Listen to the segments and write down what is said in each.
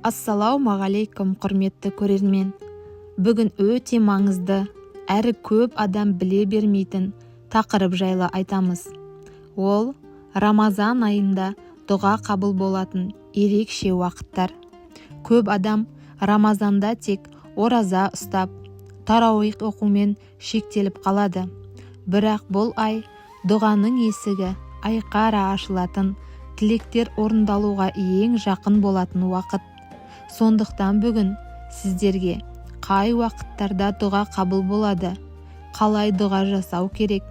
Ассалаумағалейкум, құрметті көрермен. Бүгін өте маңызды, әрі көп адам біле бермейтін тақырып жайлы айтамыз. Ол Рамазан айында дұға қабыл болатын ерекше уақыттар. Көп адам Рамазанда тек ораза ұстап, тарауих оқумен шектеліп қалады. Бірақ бұл ай дұғаның есігі айқара ашылатын, тілектер орындалуға ең жақын болатын уақыт. Сондықтан бүгін сіздерге қай уақыттарда дұға қабыл болады, қалай дұға жасау керек,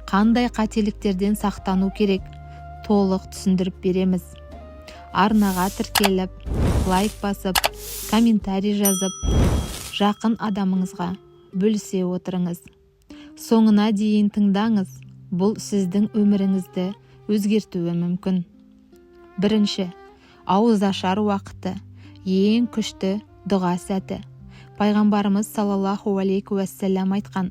қандай қателіктерден сақтану керек, толық түсіндіріп береміз. Арнаға тіркеліп, лайк басып, комментарий жазып, жақын адамыңызға бөлісе отырыңыз. Соңына дейін тыңдаңыз, бұл сіздің өміріңізді өзгертуі мүмкін. Бірінші, ауызашар уақыты, ең күшті дұға сәті. Пайғамбарымыз саллаллаху алейхи уассалам айтқан,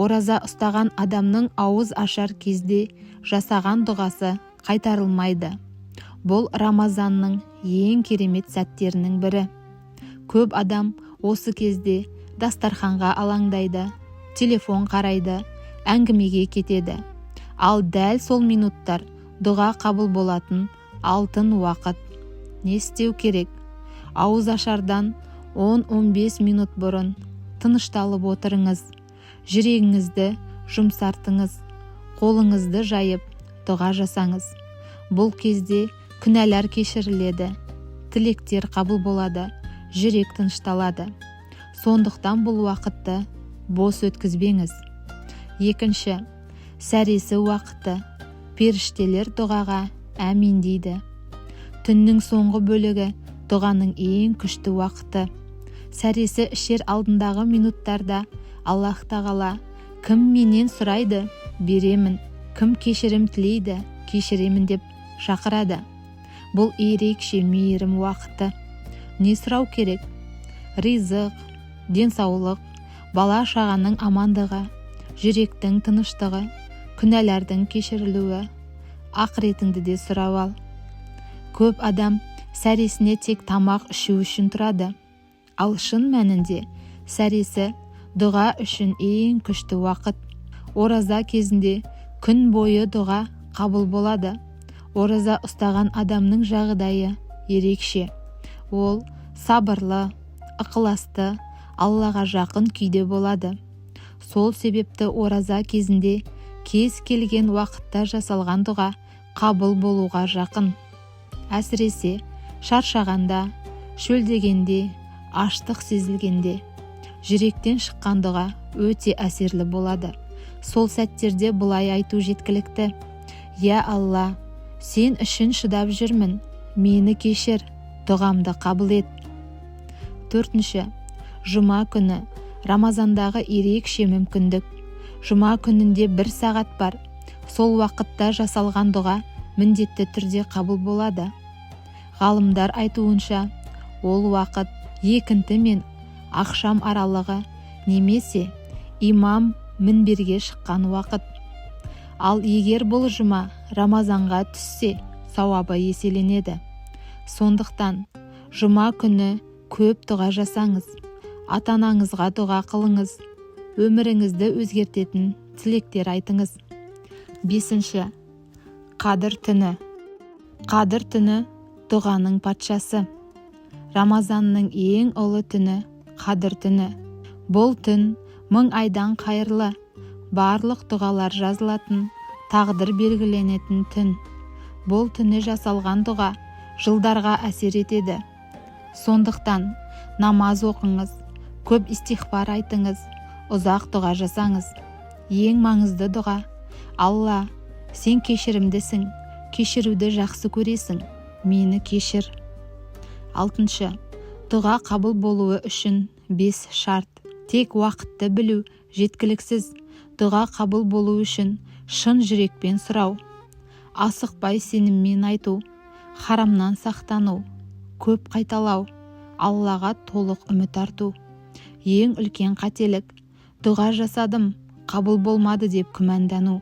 ораза ұстаған адамның ауыз ашар кезде жасаған дұғасы қайтарылмайды. Бұл Рамазанның ең керемет сәттерінің бірі. Көп адам осы кезде дастарханға алаңдайды, телефон қарайды, әңгімеге кетеді. Ал дәл сол минуттар дұға қабыл болатын алтын уақыт. Не істеу керек? Ауызашардан 10-15 минут бұрын тынышталып отырыңыз. Жүрегіңізді жұмсартыңыз, қолыңызды жайып дұға жасаңыз. Бұл кезде күнәлар кешіріледі, тілектер қабыл болады, жүрек тынышталады. Сондықтан бұл уақытты бос өткізбеңіз. Екінші, сәресі уақыты. Періштелер дұғаға әмин дейді. Түннің соңғы бөлігі дұғаның ең күшті уақыты. Сәресі ішер алдындағы минуттарда Аллах тағала кім менен сұрайды, беремін, кім кешірім тілейді, кешіремін деп шақырады. Бұл ерекше мейірім уақыты. Не сұрау керек? Ризық, денсаулық, бала-шағаның амандығы, жүректің тыныштығы, күнәлардың кешірілуі, ақыретіңді де сұрап ал. Көп адам сәресіне тек тамақ ішу үшін тұрады. Ал шын мәнінде сәресі дұға үшін ең күшті уақыт. Ораза кезінде күн бойы дұға қабыл болады. Ораза ұстаған адамның жағдайы ерекше. Ол сабырлы, ықыласты, Аллаға жақын күйде болады. Сол себепті ораза кезінде кез келген уақытта жасалған дұға қабыл болуға жақын. Әсіресе шаршағанда, шөлдегенде, аштық сезілгенде, жүректен шыққан дұға өте әсерлі болады. Сол сәттерде бұлай айту жеткілікті: Я Алла, сен үшін шыдап жүрмін, мені кешір, дұғамды қабыл ет. Төртінші, жұма күні, Рамазандағы ерекше мүмкіндік. Жұма күнінде 1 сағат бар. Сол уақытта жасалған дұға міндетті түрде қабыл болады. Ғалымдар айтуынша, ол уақыт екінті мен ақшам аралығы немесе имам мінберге шыққан уақыт. Ал егер бұл жұма Рамазанға түссе, сауабы еселенеді. Сондықтан жұма күні көп дұға жасаңыз, ата-анаңызға дұға қылыңыз, өміріңізді өзгертетін тілектер айтыңыз. Бесінші, Қадір түні. Қадір түні дұғаның патшасы. Рамазанның ең ұлы түні Қадір түні. Бұл түн 1000 айдан қайырлы, барлық дұғалар жазылатын, тағдыр белгіленетін түн. Бұл түні жасалған дұға жылдарға әсер етеді. Сондықтан намаз оқыңыз, көп истихфар айтыңыз, ұзақ дұға жасаңыз. Ең маңызды дұға: Алла, сен кешірімдісің, кешіруді жақсы көресің, мені кешір. Алтыншы, дұға қабыл болуы үшін 5 шарт. Тек уақытты білу жеткіліксіз. Дұға қабыл болу үшін шын жүрекпен сұрау, асықпай сеніммен айту, харамнан сақтану, көп қайталау, Аллаға толық үміт арту. Ең үлкен қателік: дұға жасадым, қабыл болмады деп күмәндану.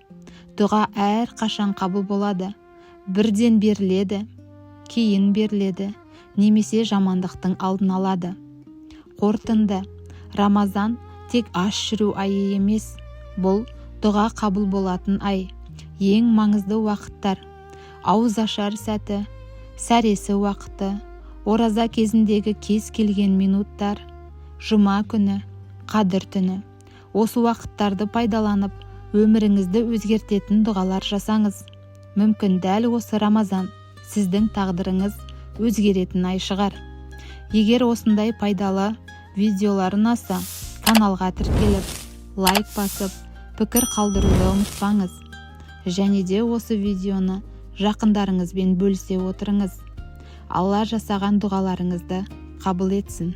Дұға әр қашан қабыл болады. Бірден беріледі, кейін беріледі, немесе жамандықтың алдын алады. Қорытынды: Рамазан тек аш жүру айы емес, бұл дұға қабыл болатын ай. Ең маңызды уақыттар: ауыз ашар сәті, сәресі уақыты, ораза кезіндегі кез келген минуттар, жұма күні, қадір түні. Осы уақыттарды пайдаланып, өміріңізді өзгертетін дұғалар жасаңыз. Мүмкін дәл осы Рамазан сіздің тағдырыңыз өзгеретін ай шығар. Егер осындай пайдалы видеолар ұнаса, каналға тіркеліп, лайк басып, пікір қалдыруды ұмытпаңыз. Және де осы видеоны жақындарыңызбен бөлісе отырыңыз. Алла жасаған дұғаларыңызды қабыл етсін.